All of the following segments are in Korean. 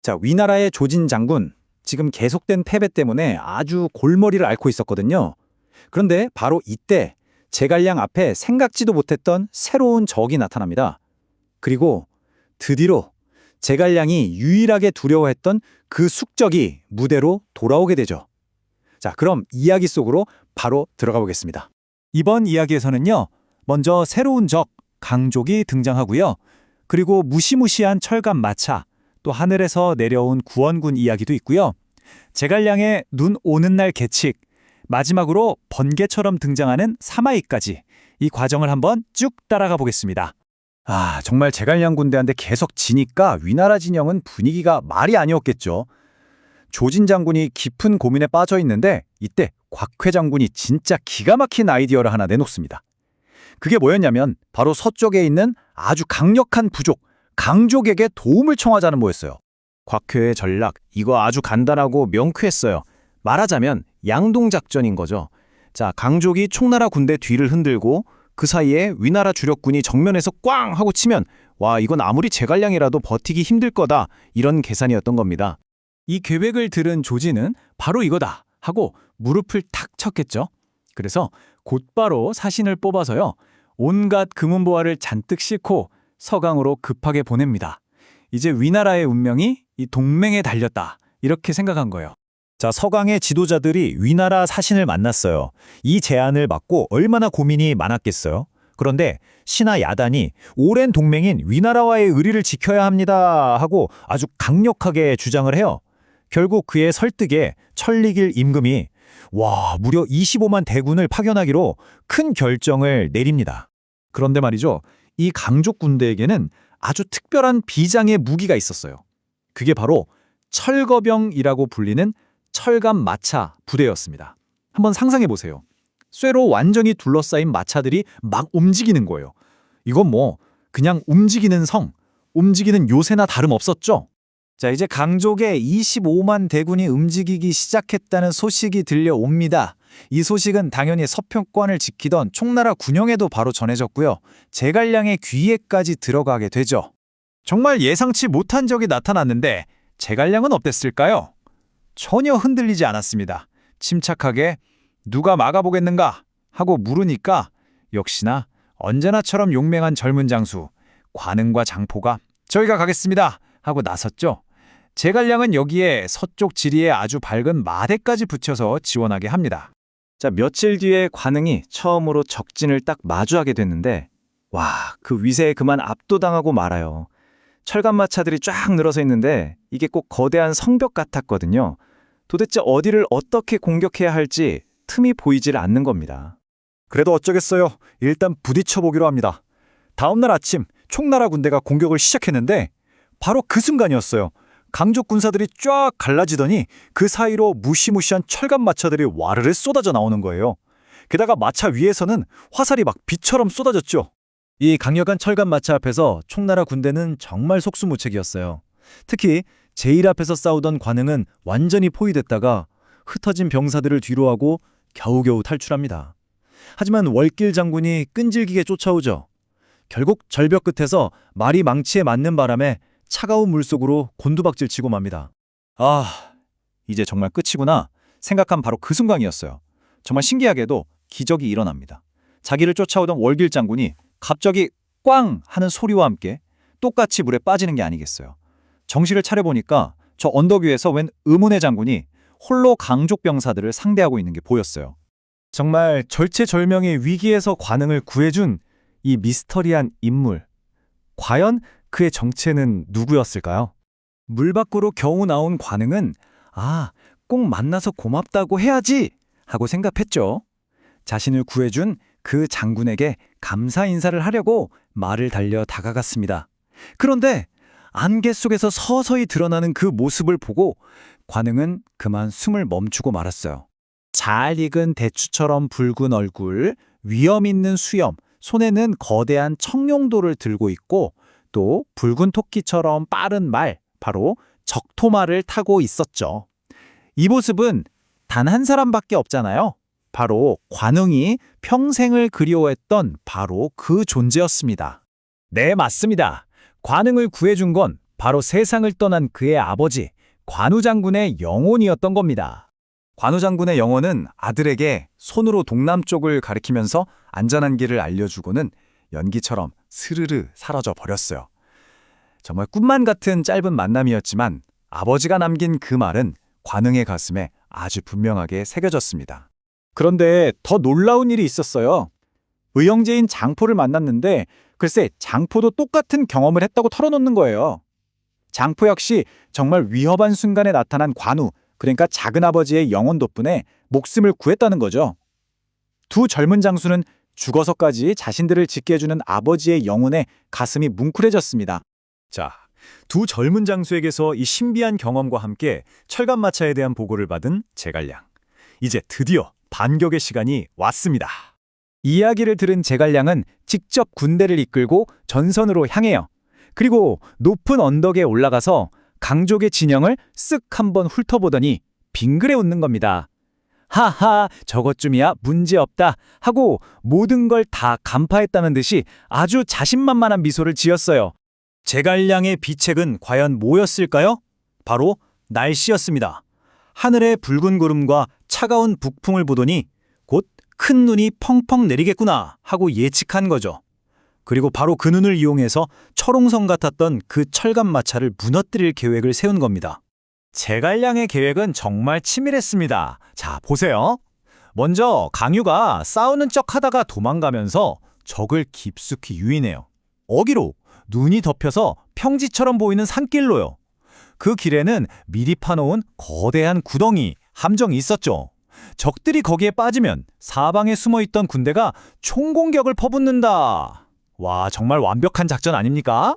자, 위나라의 조진 장군, 지금 계속된 패배 때문에 아주 골머리를 앓고 있었거든요. 그런데 바로 이때 제갈량 앞에 생각지도 못했던 새로운 적이 나타납니다. 그리고 드디어 제갈량이 유일하게 두려워했던 그 숙적이 무대로 돌아오게 되죠. 자, 그럼 이야기 속으로 바로 들어가 보겠습니다. 이번 이야기에서는요, 먼저 새로운 적, 강족이 등장하고요. 그리고 무시무시한 철갑 마차, 또 하늘에서 내려온 구원군 이야기도 있고요. 제갈량의 눈 오는 날 계칙, 마지막으로 번개처럼 등장하는 사마이까지 이 과정을 한번 쭉 따라가 보겠습니다. 아, 정말 제갈량 군대한테 계속 지니까 위나라 진영은 분위기가 말이 아니었겠죠. 조진 장군이 깊은 고민에 빠져 있는데 이때 곽회 장군이 진짜 기가 막힌 아이디어를 하나 내놓습니다. 그게 뭐였냐면 바로 서쪽에 있는 아주 강력한 부족, 강족에게 도움을 청하자는 뭐였어요. 곽회의 전략, 이거 아주 간단하고 명쾌했어요. 말하자면 양동작전인 거죠. 자, 강족이 총나라 군대 뒤를 흔들고 그 사이에 위나라 주력군이 정면에서 꽝 하고 치면 와, 이건 아무리 제갈량이라도 버티기 힘들 거다, 이런 계산이었던 겁니다. 이 계획을 들은 조진은 바로 이거다 하고 무릎을 탁 쳤겠죠. 그래서 곧바로 사신을 뽑아서요, 온갖 금은보화를 잔뜩 싣고 서강으로 급하게 보냅니다. 이제 위나라의 운명이 이 동맹에 달렸다, 이렇게 생각한 거예요. 자, 서강의 지도자들이 위나라 사신을 만났어요. 이 제안을 받고 얼마나 고민이 많았겠어요. 그런데 신하 야단이 오랜 동맹인 위나라와의 의리를 지켜야 합니다 하고 아주 강력하게 주장을 해요. 결국 그의 설득에 천리길 임금이 무려 25만 대군을 파견하기로 큰 결정을 내립니다. 그런데 말이죠, 이 강족 군대에게는 아주 특별한 비장의 무기가 있었어요. 그게 바로 철거병이라고 불리는 철갑 마차 부대였습니다. 한번 상상해 보세요. 쇠로 완전히 둘러싸인 마차들이 막 움직이는 거예요. 이건 그냥 움직이는 성, 움직이는 요새나 다름없었죠. 자, 이제 강족의 25만 대군이 움직이기 시작했다는 소식이 들려옵니다. 이 소식은 당연히 서평관을 지키던 총나라 군영에도 바로 전해졌고요. 제갈량의 귀에까지 들어가게 되죠. 정말 예상치 못한 적이 나타났는데 제갈량은 어땠을까요? 전혀 흔들리지 않았습니다. 침착하게 누가 막아보겠는가 하고 물으니까 역시나 언제나처럼 용맹한 젊은 장수 관응과 장포가 저희가 가겠습니다 하고 나섰죠. 제갈량은 여기에 서쪽 지리에 아주 밝은 마대까지 붙여서 지원하게 합니다. 자, 며칠 뒤에 관응이 처음으로 적진을 딱 마주하게 됐는데 그 위세에 그만 압도당하고 말아요. 철갑마차들이 쫙 늘어서 있는데 이게 꼭 거대한 성벽 같았거든요. 도대체 어디를 어떻게 공격해야 할지 틈이 보이질 않는 겁니다. 그래도 어쩌겠어요. 일단 부딪혀보기로 합니다. 다음날 아침 총나라 군대가 공격을 시작했는데 바로 그 순간이었어요. 강족 군사들이 쫙 갈라지더니 그 사이로 무시무시한 철갑 마차들이 와르르 쏟아져 나오는 거예요. 게다가 마차 위에서는 화살이 막 비처럼 쏟아졌죠. 이 강력한 철갑 마차 앞에서 총나라 군대는 정말 속수무책이었어요. 특히 제일 앞에서 싸우던 관응은 완전히 포위됐다가 흩어진 병사들을 뒤로하고 겨우겨우 탈출합니다. 하지만 월길 장군이 끈질기게 쫓아오죠. 결국 절벽 끝에서 말이 망치에 맞는 바람에 차가운 물속으로 곤두박질 치고 맙니다. 이제 정말 끝이구나 생각한 바로 그 순간이었어요. 정말 신기하게도 기적이 일어납니다. 자기를 쫓아오던 월길 장군이 갑자기 꽝 하는 소리와 함께 똑같이 물에 빠지는 게 아니겠어요. 정신을 차려보니까 저 언덕 위에서 웬 의문의 장군이 홀로 강족 병사들을 상대하고 있는 게 보였어요. 정말 절체절명의 위기에서 관응을 구해준 이 미스터리한 인물. 과연 그의 정체는 누구였을까요? 물 밖으로 겨우 나온 관응은 꼭 만나서 고맙다고 해야지 하고 생각했죠. 자신을 구해준 그 장군에게 감사 인사를 하려고 말을 달려 다가갔습니다. 그런데 안개 속에서 서서히 드러나는 그 모습을 보고 관응은 그만 숨을 멈추고 말았어요. 잘 익은 대추처럼 붉은 얼굴, 위험 있는 수염, 손에는 거대한 청룡도를 들고 있고 또 붉은 토끼처럼 빠른 말, 바로 적토마를 타고 있었죠. 이 모습은 단 한 사람밖에 없잖아요. 바로 관응이 평생을 그리워했던 바로 그 존재였습니다. 네, 맞습니다. 관응을 구해준 건 바로 세상을 떠난 그의 아버지 관우 장군의 영혼이었던 겁니다. 관우 장군의 영혼은 아들에게 손으로 동남쪽을 가리키면서 안전한 길을 알려주고는 연기처럼 스르르 사라져 버렸어요. 정말 꿈만 같은 짧은 만남이었지만 아버지가 남긴 그 말은 관응의 가슴에 아주 분명하게 새겨졌습니다. 그런데 더 놀라운 일이 있었어요. 의형제인 장포를 만났는데 글쎄 장포도 똑같은 경험을 했다고 털어놓는 거예요. 장포 역시 정말 위험한 순간에 나타난 관우, 그러니까 작은아버지의 영혼 덕분에 목숨을 구했다는 거죠. 두 젊은 장수는 죽어서까지 자신들을 지켜 해주는 아버지의 영혼에 가슴이 뭉클해졌습니다. 자, 두 젊은 장수에게서 이 신비한 경험과 함께 철갑마차에 대한 보고를 받은 제갈량. 이제 드디어 반격의 시간이 왔습니다. 이야기를 들은 제갈량은 직접 군대를 이끌고 전선으로 향해요. 그리고 높은 언덕에 올라가서 강족의 진영을 쓱 한번 훑어보더니 빙그레 웃는 겁니다. 하하, 저것쯤이야 문제없다 하고 모든 걸 다 간파했다는 듯이 아주 자신만만한 미소를 지었어요. 제갈량의 비책은 과연 뭐였을까요? 바로 날씨였습니다. 하늘에 붉은 구름과 차가운 북풍을 보더니 곧 큰 눈이 펑펑 내리겠구나 하고 예측한 거죠. 그리고 바로 그 눈을 이용해서 철옹성 같았던 그 철갑마차를 무너뜨릴 계획을 세운 겁니다. 제갈량의 계획은 정말 치밀했습니다. 자, 보세요. 먼저 강유가 싸우는 척 하다가 도망가면서 적을 깊숙이 유인해요. 어기로 눈이 덮여서 평지처럼 보이는 산길로요. 그 길에는 미리 파놓은 거대한 구덩이, 함정이 있었죠. 적들이 거기에 빠지면 사방에 숨어있던 군대가 총공격을 퍼붓는다. 와, 정말 완벽한 작전 아닙니까?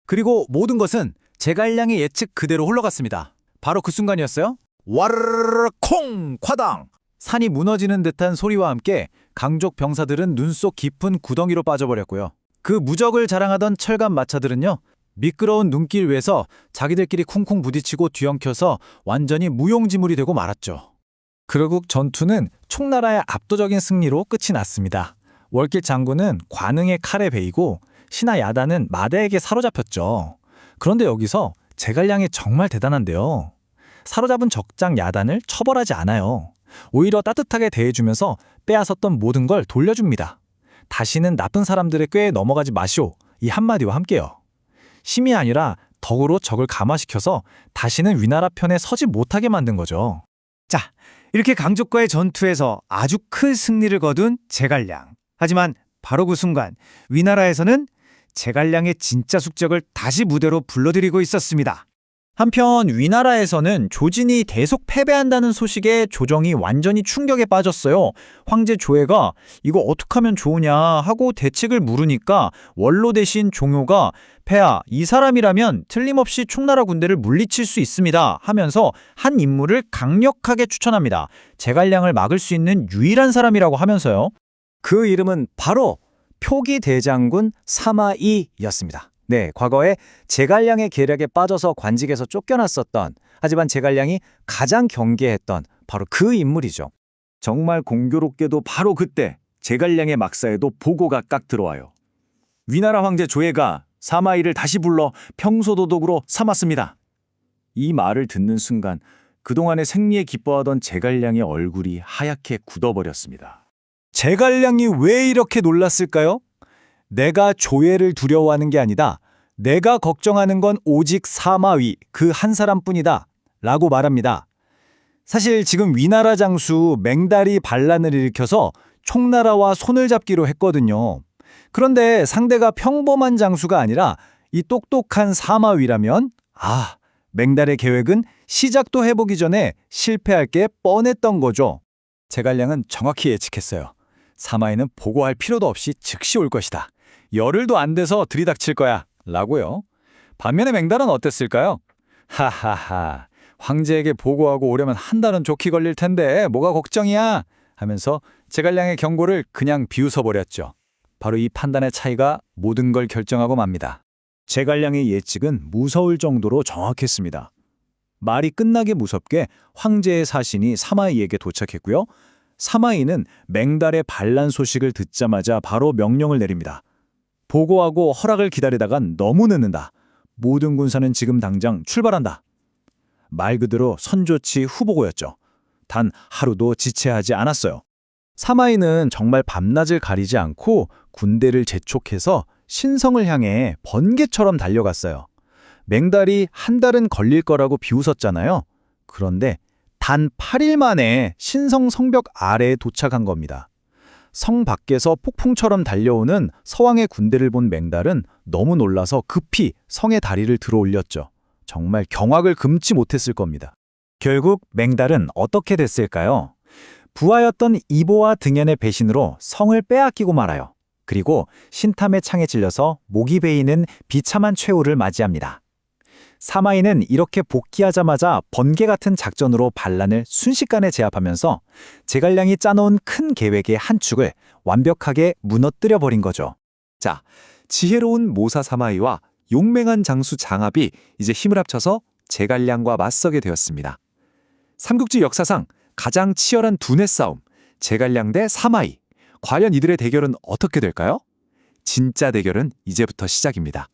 그리고 모든 것은 제갈량의 예측 그대로 흘러갔습니다. 바로 그 순간이었어요. 와르르르 콩! 콰당! 산이 무너지는 듯한 소리와 함께 강족 병사들은 눈 속 깊은 구덩이로 빠져버렸고요. 그 무적을 자랑하던 철갑 마차들은요, 미끄러운 눈길 위에서 자기들끼리 쿵쿵 부딪히고 뒤엉켜서 완전히 무용지물이 되고 말았죠. 결국 전투는 총나라의 압도적인 승리로 끝이 났습니다. 월길 장군은 관응의 칼에 베이고 신하 야단은 마대에게 사로잡혔죠. 그런데 여기서 제갈량이 정말 대단한데요. 사로잡은 적장 야단을 처벌하지 않아요. 오히려 따뜻하게 대해주면서 빼앗았던 모든 걸 돌려줍니다. 다시는 나쁜 사람들의 꾀에 넘어가지 마시오, 이 한마디와 함께요. 심이 아니라 덕으로 적을 감화시켜서 다시는 위나라 편에 서지 못하게 만든 거죠. 자, 이렇게 강족과의 전투에서 아주 큰 승리를 거둔 제갈량. 하지만 바로 그 순간 위나라에서는 제갈량의 진짜 숙적을 다시 무대로 불러들이고 있었습니다. 한편 위나라에서는 조진이 대속 패배한다는 소식에 조정이 완전히 충격에 빠졌어요. 황제 조회가 이거 어떻게 하면 좋으냐 하고 대책을 물으니까 원로 대신 종효가 폐하, 이 사람이라면 틀림없이 총나라 군대를 물리칠 수 있습니다 하면서 한 인물을 강력하게 추천합니다. 제갈량을 막을 수 있는 유일한 사람이라고 하면서요. 그 이름은 바로 표기 대장군 사마이였습니다. 네, 과거에 제갈량의 계략에 빠져서 관직에서 쫓겨났었던, 하지만 제갈량이 가장 경계했던 바로 그 인물이죠. 정말 공교롭게도 바로 그때 제갈량의 막사에도 보고가 깍 들어와요. 위나라 황제 조예가 사마이를 다시 불러 평소도독으로 삼았습니다. 이 말을 듣는 순간 그동안의 생리에 기뻐하던 제갈량의 얼굴이 하얗게 굳어버렸습니다. 제갈량이 왜 이렇게 놀랐을까요? 내가 조예를 두려워하는 게 아니다. 내가 걱정하는 건 오직 사마위, 그 한 사람뿐이다 라고 말합니다. 사실 지금 위나라 장수 맹달이 반란을 일으켜서 총나라와 손을 잡기로 했거든요. 그런데 상대가 평범한 장수가 아니라 이 똑똑한 사마위라면 맹달의 계획은 시작도 해보기 전에 실패할 게 뻔했던 거죠. 제갈량은 정확히 예측했어요. 사마이는 보고할 필요도 없이 즉시 올 것이다. 열흘도 안 돼서 들이닥칠 거야 라고요. 반면에 맹달은 어땠을까요? 하하하, 황제에게 보고하고 오려면 한 달은 좋게 걸릴 텐데 뭐가 걱정이야 하면서 제갈량의 경고를 그냥 비웃어버렸죠. 바로 이 판단의 차이가 모든 걸 결정하고 맙니다. 제갈량의 예측은 무서울 정도로 정확했습니다. 말이 끝나게 무섭게 황제의 사신이 사마이에게 도착했고요. 사마이는 맹달의 반란 소식을 듣자마자 바로 명령을 내립니다. 보고하고 허락을 기다리다간 너무 늦는다. 모든 군사는 지금 당장 출발한다. 말 그대로 선조치 후보고였죠. 단 하루도 지체하지 않았어요. 사마이는 정말 밤낮을 가리지 않고 군대를 재촉해서 신성을 향해 번개처럼 달려갔어요. 맹달이 한 달은 걸릴 거라고 비웃었잖아요. 그런데 단 8일 만에 신성 성벽 아래에 도착한 겁니다. 성 밖에서 폭풍처럼 달려오는 서왕의 군대를 본 맹달은 너무 놀라서 급히 성의 다리를 들어 올렸죠. 정말 경악을 금치 못했을 겁니다. 결국 맹달은 어떻게 됐을까요? 부하였던 이보와 등연의 배신으로 성을 빼앗기고 말아요. 그리고 신탐의 창에 찔려서 목이 베이는 비참한 최후를 맞이합니다. 사마이는 이렇게 복귀하자마자 번개 같은 작전으로 반란을 순식간에 제압하면서 제갈량이 짜놓은 큰 계획의 한 축을 완벽하게 무너뜨려 버린 거죠. 자, 지혜로운 모사 사마이와 용맹한 장수 장압이 이제 힘을 합쳐서 제갈량과 맞서게 되었습니다. 삼국지 역사상 가장 치열한 두뇌 싸움, 제갈량 대 사마이. 과연 이들의 대결은 어떻게 될까요? 진짜 대결은 이제부터 시작입니다.